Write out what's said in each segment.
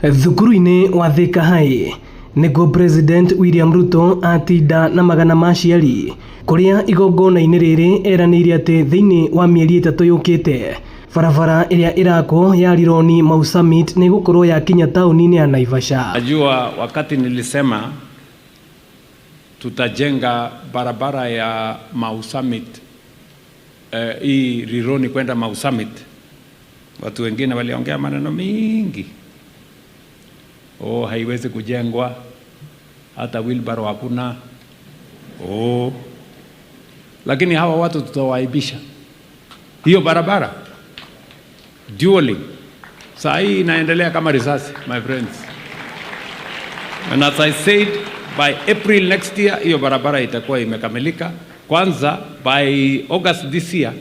Thukuru-inĩ wa Thĩka High nĩguo President William Ruto atinda na magana ma aciari kũrĩa igongona-inĩ rĩrĩ eranĩire atĩ thĩinĩ wa mĩeri 3 yũkĩte barabara ĩrĩa ĩrakwo ya Rironi Mau Summit nĩ gũkorwo yakinya taũni-inĩ ya Naivasha. Najua wakati nilisema tutajenga barabara ya Mau Summit, hii Rironi kwenda Mau Summit, watu wengine waliongea maneno mingi. Haiwezi kujengwa, hata wheelbarrow hakuna. Lakini hawa watu tutawaibisha. Hiyo barabara dually saa hii inaendelea kama risasi, my friends. And as I said, by April next year hiyo barabara itakuwa imekamilika. Kwanza by August this year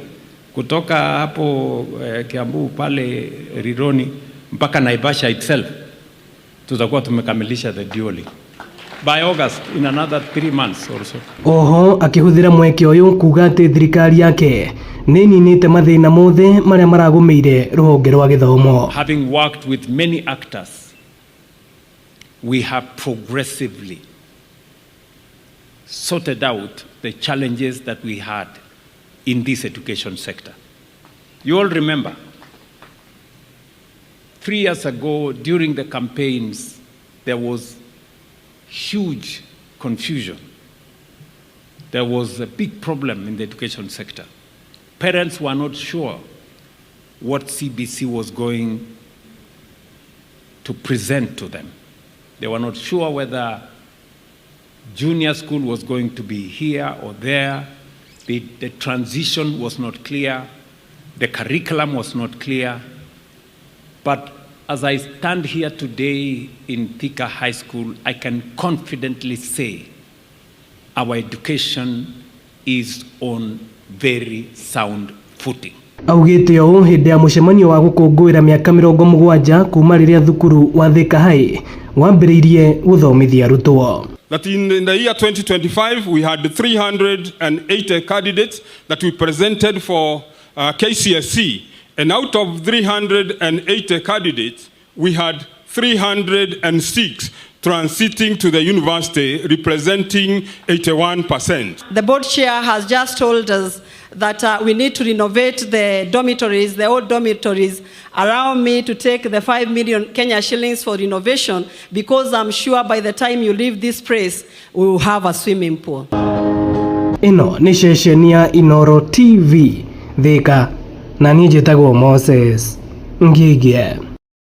kutoka hapo Kiambu pale Rironi mpaka Naivasha itself tutakuwa tumekamilisha the dually by August, in another 3 months or so. Oho akihũthĩra mweke ũyũ kuuga atĩ thirikari yake nĩ ininĩte mathĩna mothe marĩa maragũmĩire rũhonge rwa gĩthomo. Having worked with many actors, we have progressively sorted out the challenges that we had in this education sector. You all remember 3 years ago during the campaigns there was huge confusion. There was a big problem in the education sector. Parents were not sure what CBC was going to present to them. They were not sure whether junior school was going to be here or there. The transition was not clear. The curriculum was not clear. But as I stand here today in Thika High School, I can confidently say our education is on very sound footing. Augĩte ũũ hĩndĩ ya mũcemanio wa gũkũngũĩra mĩaka 70 kuuma rĩrĩa thukuru wa Thĩka High wambĩrĩirie gũthomithia arutwo. That in the year 2025 we had 380 candidates that we presented for KCSE. And out of 380 candidates, we had 306 transiting to the university, representing 81%. The board chair has just told us that we need to renovate the dormitories, the old dormitories. Allow me to take the 5 million Kenya shillings for renovation, because I'm sure by the time you leave this place, we will have a swimming pool. Ino ni ceceni ya Inoro TV Thĩka. Na niĩ njĩtagwo Moses Ngĩgĩa.